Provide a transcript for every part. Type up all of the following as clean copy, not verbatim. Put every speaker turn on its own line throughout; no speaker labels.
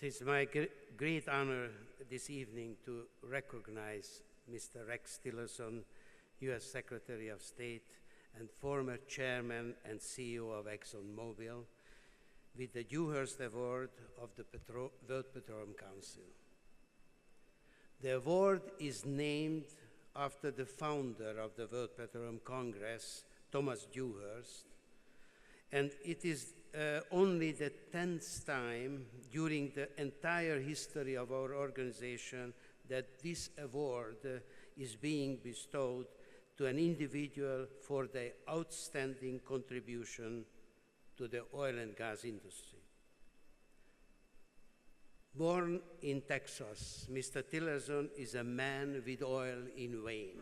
It is my great honor this evening to recognize Mr. Rex Tillerson, U.S. Secretary of State and former Chairman and CEO of ExxonMobil, with the Dewhurst Award of the World Petroleum Council. The award is named after the founder of the World Petroleum Congress, Thomas Dewhurst, and it is only the 10th time during the entire history of our organization that this award is being bestowed to an individual for their outstanding contribution to the oil and gas industry. Born in Texas, Mr. Tillerson is a man with oil in vein.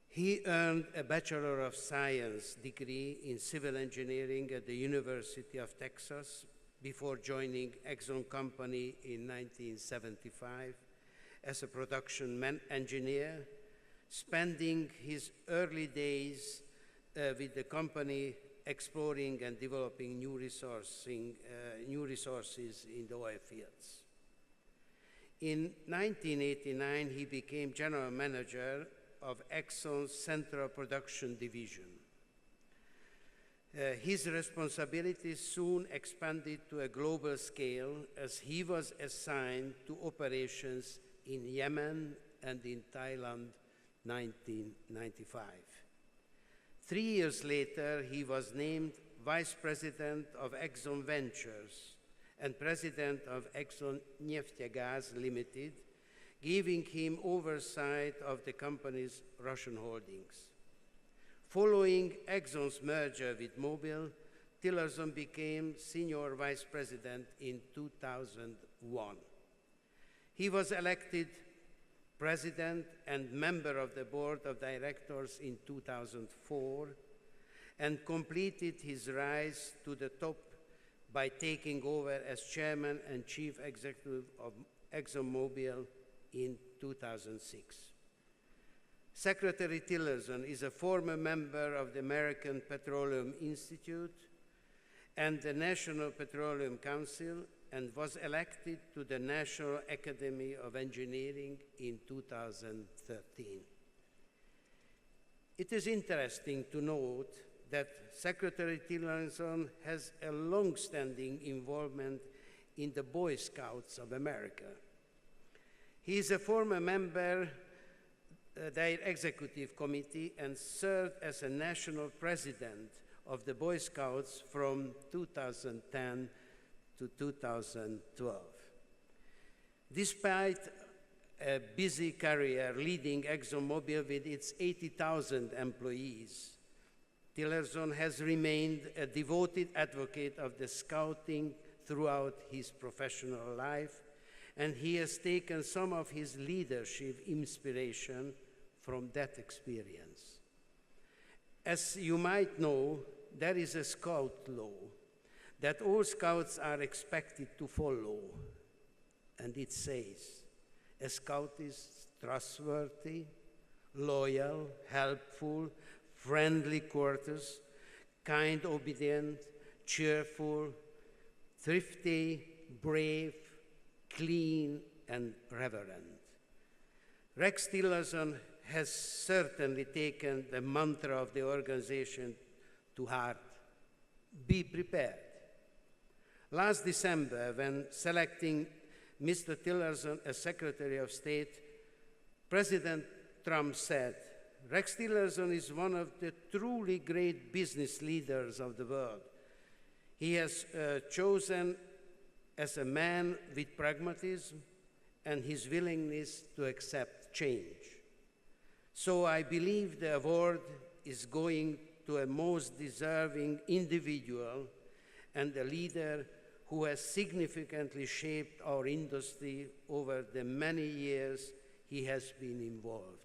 He earned a Bachelor of Science degree in civil engineering at the University of Texas before joining Exxon Company in 1975 as a production engineer, spending his early days with the company exploring and developing new resources in the oil fields. In 1989, he became general manager of Exxon's Central Production Division. His responsibilities soon expanded to a global scale as he was assigned to operations in Yemen and in Thailand, 1995. 3 years later, he was named Vice President of Exxon Ventures and President of Exxon Neftegas Limited, giving him oversight of the company's Russian holdings. Following Exxon's merger with Mobil, Tillerson became Senior Vice President in 2001. He was elected President and member of the Board of Directors in 2004 and completed his rise to the top by taking over as Chairman and Chief Executive of ExxonMobil in 2006. Secretary Tillerson is a former member of the American Petroleum Institute and the National Petroleum Council and was elected to the National Academy of Engineering in 2013. It is interesting to note that Secretary Tillerson has a long-standing involvement in the Boy Scouts of America. He is a former member of their executive committee and served as a national president of the Boy Scouts from 2010 to 2012. Despite a busy career leading ExxonMobil with its 80,000 employees, Tillerson has remained a devoted advocate of the Scouting throughout his professional life, and he has taken some of his leadership inspiration from that experience. As you might know, there is a Scout law that all Scouts are expected to follow, and it says, a Scout is trustworthy, loyal, helpful, friendly, courteous, kind, obedient, cheerful, thrifty, brave, clean, and reverent. Rex Tillerson has certainly taken the mantra of the organization to heart: be prepared. Last December, when selecting Mr. Tillerson as Secretary of State, President Trump said, Rex Tillerson is one of the truly great business leaders of the world. He has chosen as a man with pragmatism and his willingness to accept change. So I believe the award is going to a most deserving individual and a leader who has significantly shaped our industry over the many years he has been involved.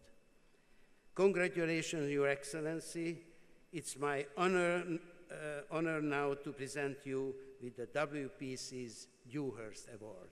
Congratulations, Your Excellency. It's my honor now to present you with the WPC's Dewhurst Award.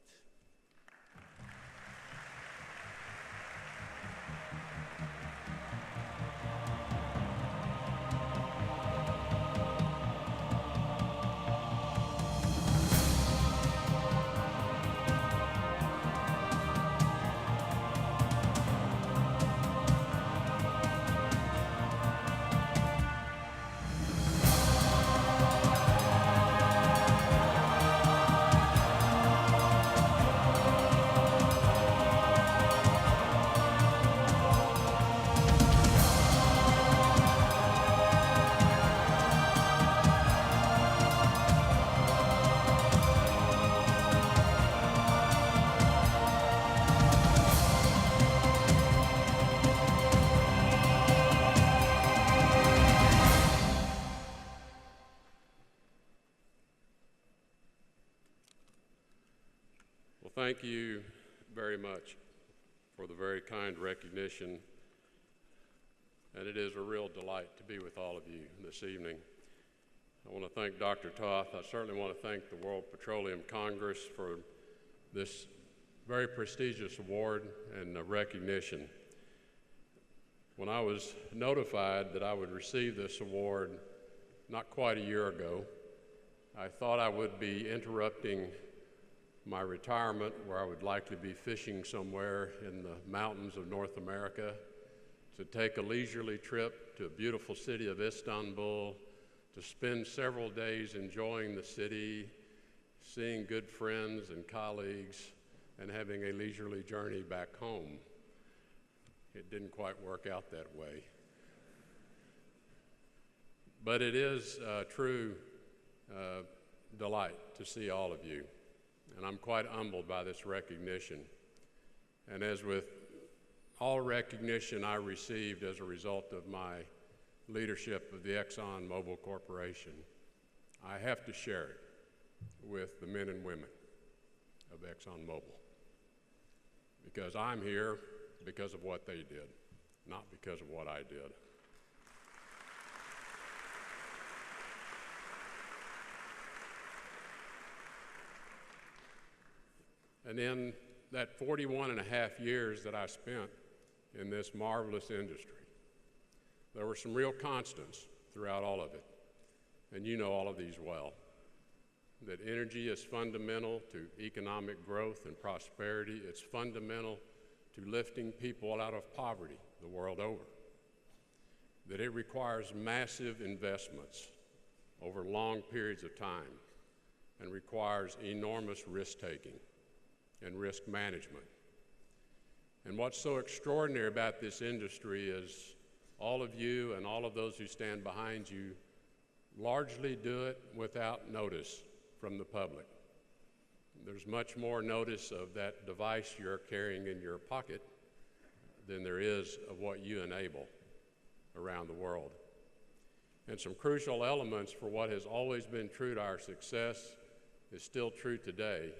thank you very much for the very kind recognition, and it is a real delight to be with all of you this evening. I want to thank Dr. Toth. I certainly want to thank the World Petroleum Congress for this very prestigious award and recognition. When I was notified that I would receive this award not quite a year ago, I thought I would be interrupting my retirement, where I would likely be fishing somewhere in the mountains of North America, to take a leisurely trip to a beautiful city of Istanbul, to spend several days enjoying the city, seeing good friends and colleagues, and having a leisurely journey back home. It didn't quite work out that way. But it is a true delight to see all of you. And I'm quite humbled by this recognition. And as with all recognition I received as a result of my leadership of the ExxonMobil Corporation, I have to share it with the men and women of ExxonMobil. Because I'm here because of what they did, not because of what I did. And in that 41 and a half years that I spent in this marvelous industry, there were some real constants throughout all of it. And you know all of these well. That energy is fundamental to economic growth and prosperity. It's fundamental to lifting people out of poverty the world over. That it requires massive investments over long periods of time and requires enormous risk-taking and risk management. And what's so extraordinary about this industry is all of you and all of those who stand behind you largely do it without notice from the public. There's much more notice of that device you're carrying in your pocket than there is of what you enable around the world. And some crucial elements for what has always been true to our success is still true today.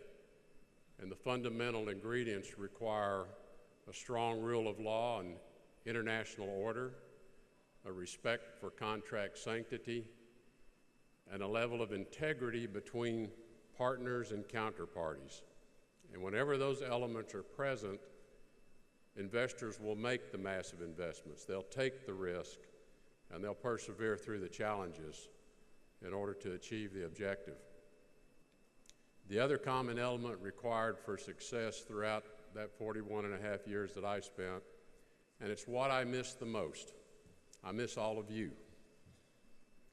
And the fundamental ingredients require a strong rule of law and international order, a respect for contract sanctity, and a level of integrity between partners and counterparties. And whenever those elements are present, investors will make the massive investments. They'll take the risk, and they'll persevere through the challenges in order to achieve the objective. The other common element required for success throughout that 41 and a half years that I spent, and it's what I miss the most. I miss all of you.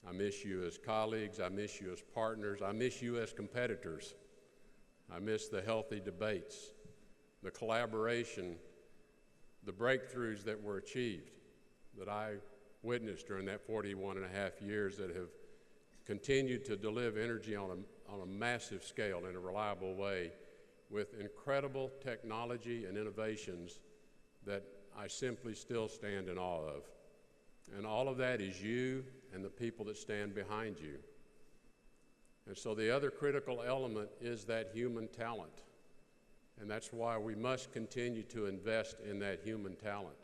I miss you as colleagues, I miss you as partners, I miss you as competitors. I miss the healthy debates, the collaboration, the breakthroughs that were achieved, that I witnessed during that 41 and a half years, that have continued to deliver energy on a massive scale in a reliable way with incredible technology and innovations that I simply still stand in awe of. And all of that is you and the people that stand behind you. And so the other critical element is that human talent. And that's why we must continue to invest in that human talent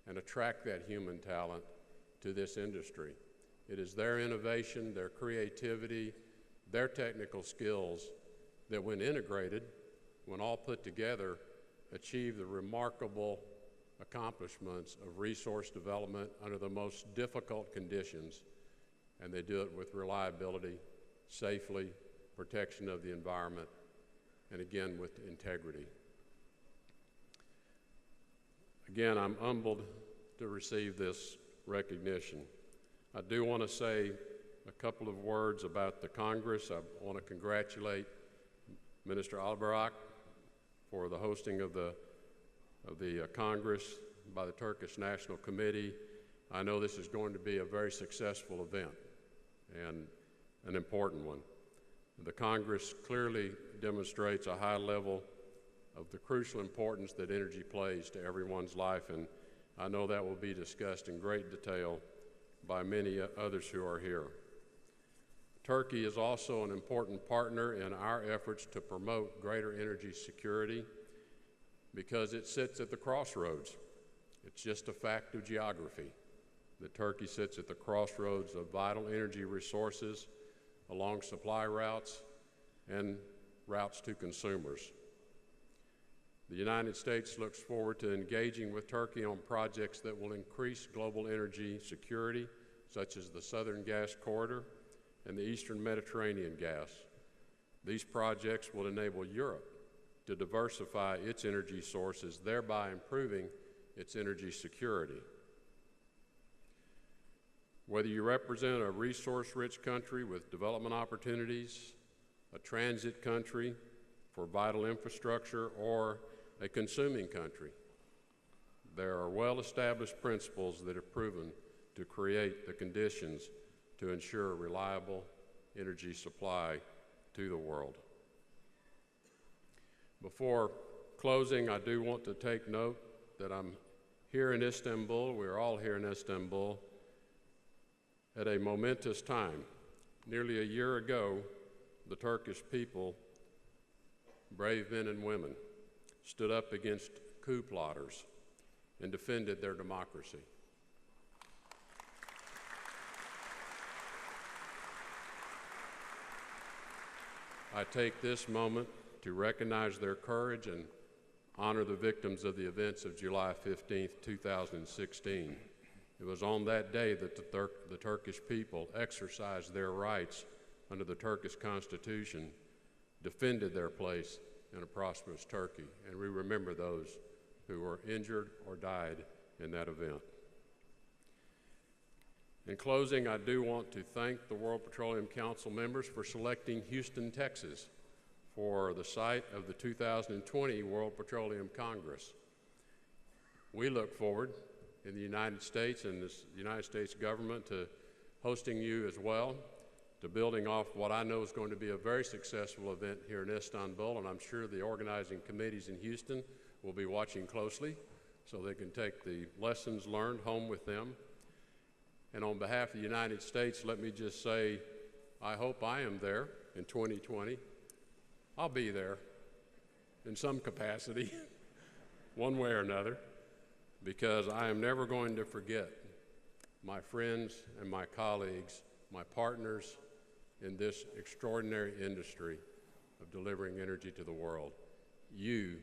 and attract that human talent to this industry. It is their innovation, their creativity, their technical skills that, when integrated, when all put together, achieve the remarkable accomplishments of resource development under the most difficult conditions, and they do it with reliability, safely, protection of the environment, and again with integrity. Again, I'm humbled to receive this recognition. I do want to say a couple of words about the Congress. I want to congratulate Minister Albayrak for the hosting of the Congress by the Turkish National Committee. I know this is going to be a very successful event and an important one. The Congress clearly demonstrates a high level of the crucial importance that energy plays to everyone's life, and I know that will be discussed in great detail by many others who are here. Turkey is also an important partner in our efforts to promote greater energy security because it sits at the crossroads. It's just a fact of geography that Turkey sits at the crossroads of vital energy resources along supply routes and routes to consumers. The United States looks forward to engaging with Turkey on projects that will increase global energy security, such as the Southern Gas Corridor and the Eastern Mediterranean gas. These projects will enable Europe to diversify its energy sources, thereby improving its energy security. Whether you represent a resource-rich country with development opportunities, a transit country for vital infrastructure, or a consuming country, there are well-established principles that have proven to create the conditions to ensure reliable energy supply to the world. Before closing, I do want to take note that I'm here in Istanbul, we're all here in Istanbul, at a momentous time. Nearly a year ago, the Turkish people, brave men and women, stood up against coup plotters and defended their democracy. I take this moment to recognize their courage and honor the victims of the events of July 15, 2016. It was on that day that the Turkish people exercised their rights under the Turkish Constitution, defended their place in a prosperous Turkey, and we remember those who were injured or died in that event. In closing, I do want to thank the World Petroleum Council members for selecting Houston, Texas for the site of the 2020 World Petroleum Congress. We look forward in the United States and the United States government to hosting you as well, to building off what I know is going to be a very successful event here in Istanbul, and I'm sure the organizing committees in Houston will be watching closely so they can take the lessons learned home with them. And on behalf of the United States, let me just say, I hope I am there in 2020. I'll be there in some capacity, one way or another, because I am never going to forget my friends and my colleagues, my partners in this extraordinary industry of delivering energy to the world. You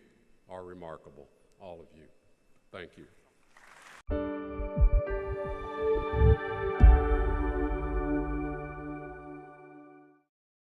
are remarkable, all of you. Thank you.